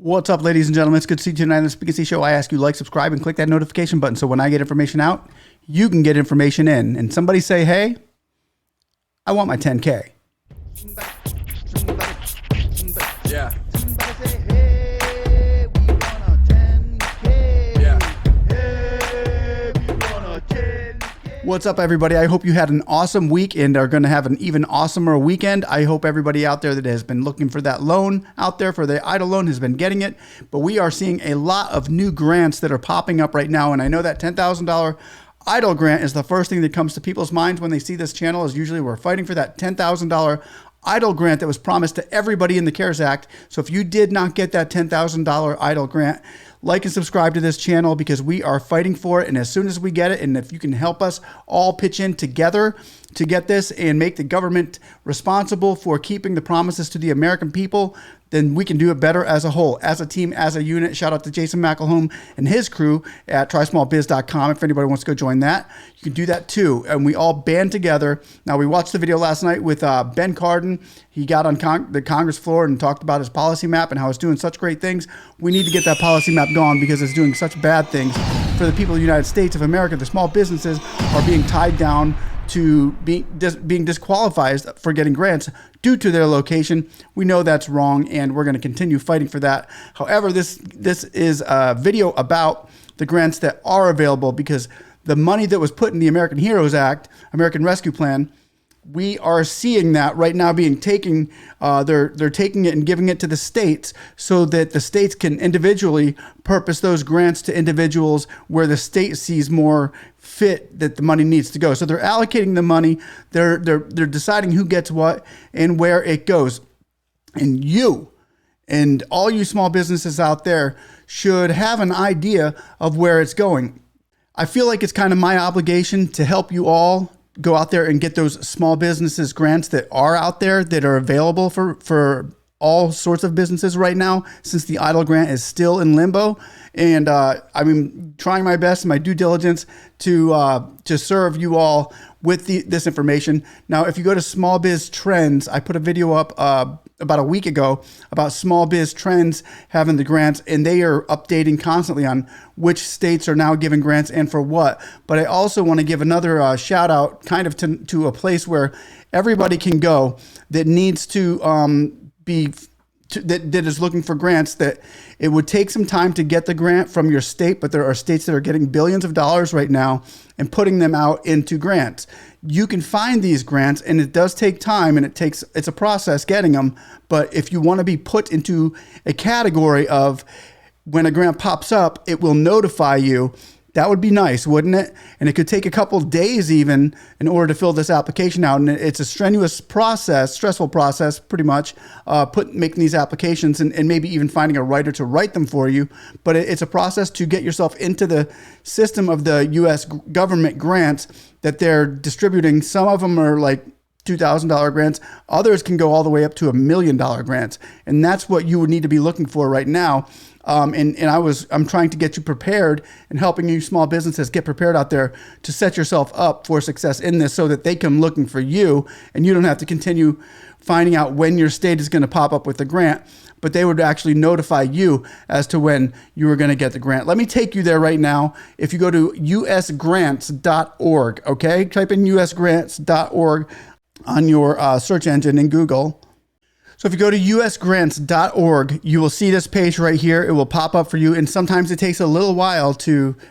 What's up, ladies and gentlemen? It's good to see you tonight on the Speak and See Show. I ask you like, subscribe, and click that notification button so when I get information out, you can get information in. And somebody say, hey, I want my 10K. Yeah. Somebody say, hey, we want a 10K. Yeah. Hey, we want a 10K. What's up, everybody? I hope you had an awesome week and are going to have an even awesomer weekend. I hope everybody out there that has been looking for that loan out there for the EIDL loan has been getting it. But we are seeing a lot of new grants that are popping up right now. And I know that $10,000 EIDL grant is the first thing that comes to people's minds when they see this channel. Is usually we're fighting for that $10,000 EIDL grant that was promised to everybody in the CARES Act. So if you did not get that $10,000 EIDL grant, like and subscribe to this channel because we are fighting for it. And as soon as we get it, and if you can help us all pitch in together to get this and make the government responsible for keeping the promises to the American people, then we can do it better as a whole, as a team, as a unit. Shout out to Jason McElhone and his crew at trysmallbiz.com. If anybody wants to go join that, you can do that too. And we all band together. Now, we watched the video last night with Ben Cardin. He got on the Congress floor and talked about his policy map and how it's doing such great things. We need to get that policy map going because it's doing such bad things for the people of the United States of America. The small businesses are being tied down to being disqualified for getting grants due to their location. We know that's wrong, and we're going to continue fighting for that. However, this is a video about the grants that are available because the money that was put in the American Heroes Act, American Rescue Plan, we are seeing that right now being taken. They're taking it and giving it to the states so that the states can individually purpose those grants to individuals where the state sees more fit that the money needs to go. So they're allocating the money. They're deciding who gets what and where it goes. And you and all you small businesses out there should have an idea of where it's going. I feel like it's kind of my obligation to help you all go out there and get those small businesses grants that are out there that are available for all sorts of businesses right now, since the EIDL grant is still in limbo. And I'm trying my best, my due diligence to serve you all with this information. Now, if you go to Small Biz Trends, I put a video up about a week ago about Small Biz Trends having the grants, and they are updating constantly on which states are now giving grants and for what. But I also want to give another shout out kind of to a place where everybody can go that needs to that is looking for grants, that it would take some time to get the grant from your state, but there are states that are getting billions of dollars right now and putting them out into grants. You can find these grants, and it does take time, and it's a process getting them. But if you want to be put into a category of when a grant pops up, it will notify you. That would be nice, wouldn't it? And it could take a couple of days even in order to fill this application out. And it's a strenuous process, stressful process, pretty much, making these applications and maybe even finding a writer to write them for you. But it's a process to get yourself into the system of the U.S. government grants that they're distributing. Some of them are like $2,000 grants. Others can go all the way up to $1 million grants. And that's what you would need to be looking for right now. I'm trying to get you prepared and helping you small businesses get prepared out there to set yourself up for success in this so that they come looking for you and you don't have to continue finding out when your state is going to pop up with the grant, but they would actually notify you as to when you are going to get the grant. Let me take you there right now. If you go to usgrants.org, okay, type in usgrants.org on your search engine in Google. So if you go to usgrants.org, you will see this page right here. It will pop up for you, and sometimes it takes a little while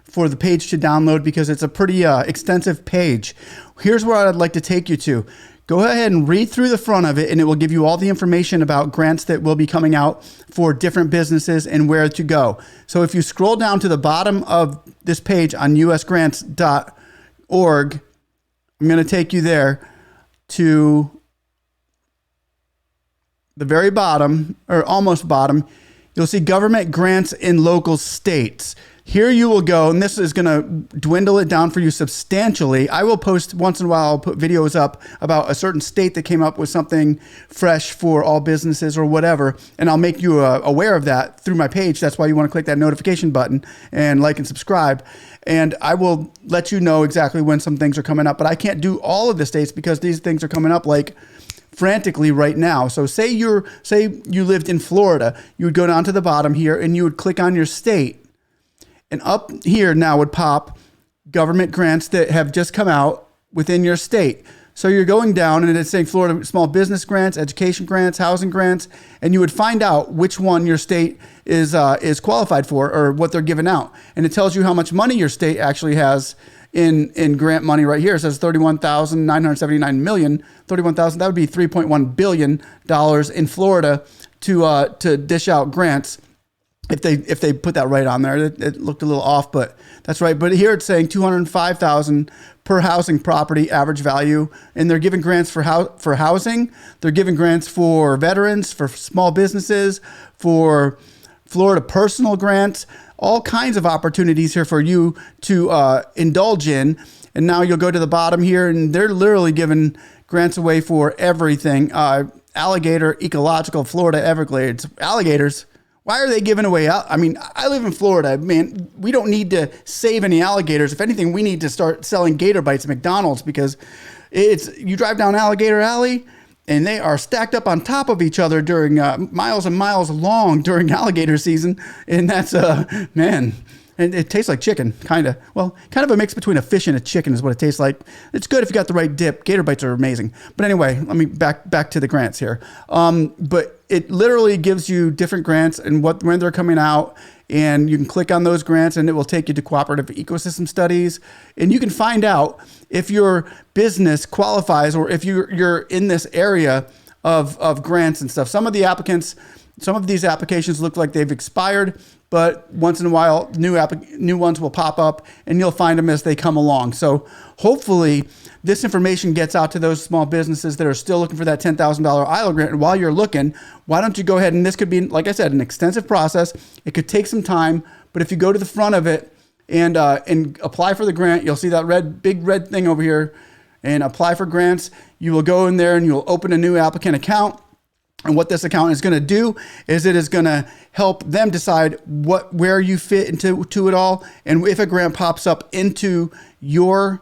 for the page to download because it's a pretty extensive page. Here's where I'd like to take you to. Go ahead and read through the front of it, and it will give you all the information about grants that will be coming out for different businesses and where to go. So if you scroll down to the bottom of this page on usgrants.org, I'm going to take you there to the very bottom, or almost bottom. You'll see government grants in local states. Here you will go, and this is going to dwindle it down for you substantially. I will post once in a while, I'll put videos up about a certain state that came up with something fresh for all businesses or whatever, and I'll make you aware of that through my page. That's why you want to click that notification button and like and subscribe. And I will let you know exactly when some things are coming up, but I can't do all of the states because these things are coming up like frantically right now. So say you lived in Florida, you would go down to the bottom here and you would click on your state, and up here now would pop government grants that have just come out within your state. So you're going down and it's saying Florida small business grants, education grants, housing grants, and you would find out which one your state is qualified for or what they're giving out. And it tells you how much money your state actually has in grant money right here. It says $31,979 million. 31,000, that would be $3.1 billion in Florida to dish out grants. If they put that right on there, it looked a little off, but that's right. But here it's saying $205,000 per housing property average value, and they're giving grants for housing. They're giving grants for veterans, for small businesses, for Florida personal grants, all kinds of opportunities here for you to indulge in. And now you'll go to the bottom here, and they're literally giving grants away for everything. Alligator, ecological, Florida Everglades, alligators. Why are they giving away? I mean, I live in Florida, man. We don't need to save any alligators. If anything, we need to start selling gator bites at McDonald's, because you drive down Alligator Alley and they are stacked up on top of each other during miles and miles long during alligator season. And that's, man, and it tastes like chicken, kind of. Well, kind of a mix between a fish and a chicken is what it tastes like. It's good if you got the right dip. Gator bites are amazing. But anyway, let me back to the grants here. But it literally gives you different grants and when they're coming out, and you can click on those grants and it will take you to cooperative ecosystem studies, and you can find out if your business qualifies or if you're in this area of grants and stuff. Some of these applications look like they've expired, but once in a while new ones will pop up and you'll find them as they come along. So hopefully this information gets out to those small businesses that are still looking for that $10,000 EIDL grant. And while you're looking, why don't you go ahead, and this could be, like I said, an extensive process. It could take some time, but if you go to the front of it and apply for the grant, you'll see that big red thing over here, and apply for grants. You will go in there and you'll open a new applicant account. And what this account is going to do is it is going to help them decide where you fit into it all. And if a grant pops up into your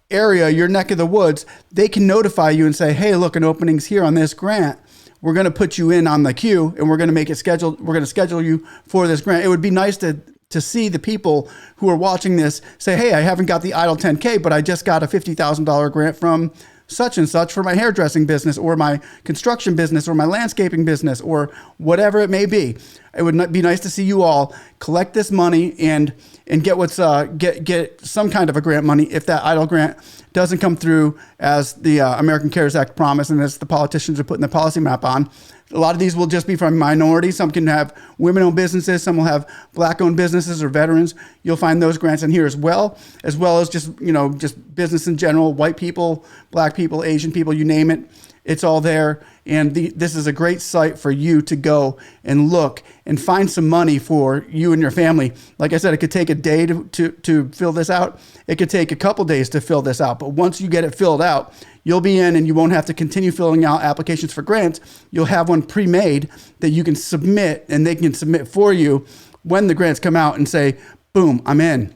area, your neck of the woods, they can notify you and say, hey, look, an opening's here on this grant. We're going to put you in on the queue and we're going to make it scheduled. We're going to schedule you for this grant. It would be nice to see the people who are watching this say, hey, I haven't got the EIDL 10K, but I just got a $50,000 grant from such and such for my hairdressing business or my construction business or my landscaping business or whatever it may be. It would be nice to see you all collect this money and get some kind of a grant money if that EIDL grant doesn't come through as the American CARES Act promise and as the politicians are putting the policy map on. A lot of these will just be from minorities. Some can have women-owned businesses. Some will have black-owned businesses or veterans. You'll find those grants in here as well as just business in general, white people, black people, Asian people, you name it. It's all there. And this is a great site for you to go and look and find some money for you and your family. Like I said, it could take a day to fill this out. It could take a couple days to fill this out. But once you get it filled out, you'll be in and you won't have to continue filling out applications for grants. You'll have one pre-made that you can submit, and they can submit for you when the grants come out and say, boom, I'm in.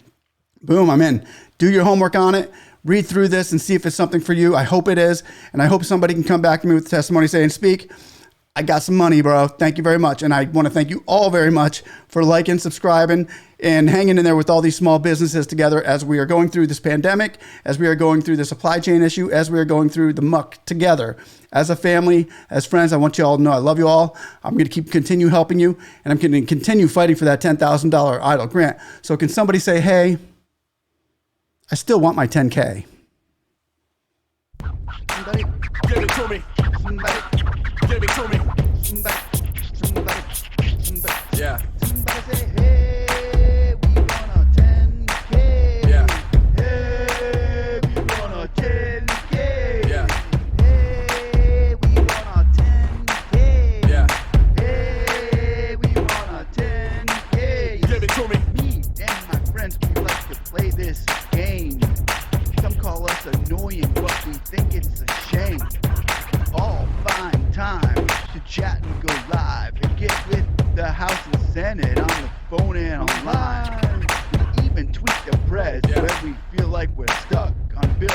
Boom, I'm in. Do your homework on it. Read through this and see if it's something for you. I hope it is. And I hope somebody can come back to me with testimony saying, Speak, I got some money, bro. Thank you very much. And I want to thank you all very much for liking, subscribing, and hanging in there with all these small businesses together as we are going through this pandemic, as we are going through the supply chain issue, as we are going through the muck together. As a family, as friends, I want you all to know I love you all. I'm going to continue helping you, and I'm going to continue fighting for that $10,000 EIDL grant. So can somebody say, hey, I still want my 10K. Somebody, give it to me. Somebody, give it to me. Somebody. Yeah. Somebody say, hey, we want a 10K. Yeah. Hey, we want a 10K. Yeah. Hey, we want a 10K. Yeah. Hey, we want a 10K. Give it to me. Me and my friends, we like to play this game. Some call us annoying, but we think it's a shame. All find time to chat and go live and get with the House and Senate on the phone and online. We even tweet the press when we feel like we're stuck on Bill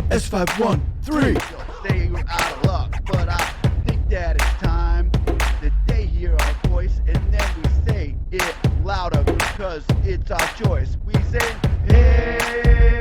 S513. They'll say you're out of luck, but I cause it's our choice. We say, hey.